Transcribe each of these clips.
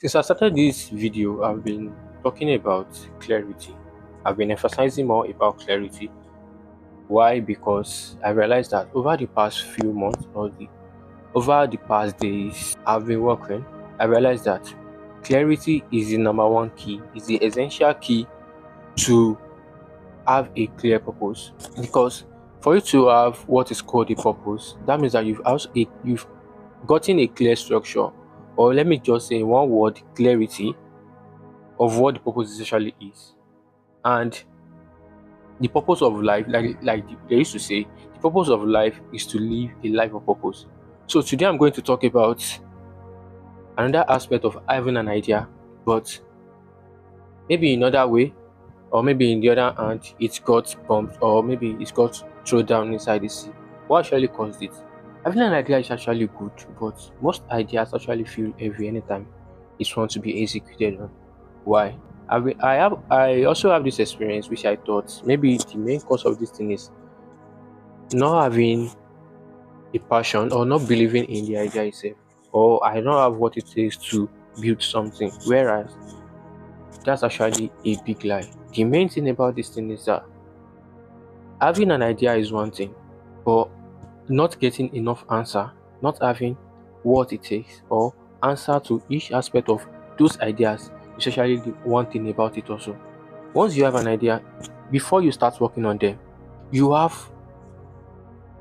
Since I started this video, I've been talking about clarity. I've been emphasizing more about clarity. Why? Because I realized that over the past few months over the past days I've been working, I realized that clarity is the number one key, is the essential key to have a clear purpose. Because for you to have what is called a purpose, that means that you've gotten a clear structure, or let me just say in one word, clarity of what the purpose essentially is. And the purpose of life, they used to say, the purpose of life is to live a life of purpose. So today I'm going to talk about another aspect of having an idea, but maybe in another way, or maybe in the other hand, it got bumped, or maybe it got thrown down inside the sea. What actually caused it? Having an idea is actually good, but most ideas actually feel heavy anytime it's want to be executed on. Why? I also have this experience which I thought maybe the main cause of this thing is not having a passion or not believing in the idea itself, or I don't have what it takes to build something. Whereas that's actually a big lie. The main thing about this thing is that having an idea is one thing, but not getting enough answer, not having what it takes or answer to each aspect of those ideas, especially the one thing about it also. Once you have an idea, before you start working on them, you have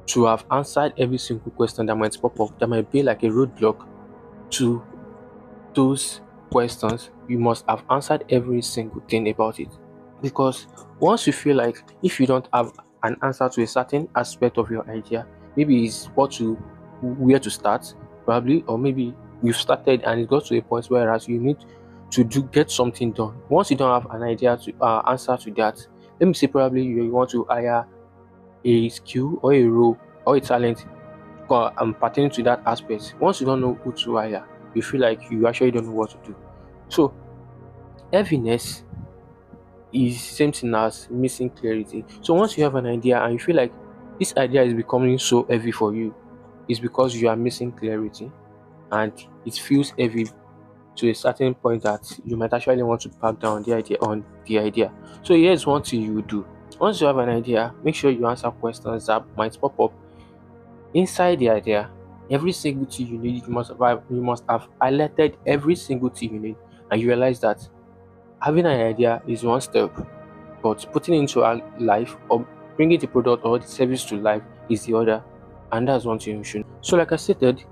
to have answered every single question that might pop up, that might be like a roadblock to those questions. You must have answered every single thing about it. Because once you feel like if you don't have an answer to a certain aspect of your idea, maybe it's where to start, probably, or maybe you've started and it got to a point whereas you need to get something done. Once you don't have an idea to answer to that, let me say probably you want to hire a skill or a role or a talent pertaining to that aspect. Once you don't know who to hire, you feel like you actually don't know what to do. So heaviness is same thing as missing clarity. So once you have an idea and you feel like this idea is becoming so heavy for you, it's because you are missing clarity and it feels heavy to a certain point that you might actually want to pack down the idea. So here's one thing you do. Once you have an idea, make sure you answer questions that might pop up inside the idea. Every single thing you need, you must have highlighted every single thing you need, and you realize that having an idea is one step, but putting it into our life or bringing the product or the service to life is the other, and that's one thing you should. So, like I stated,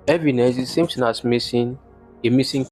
heaviness is the same thing as missing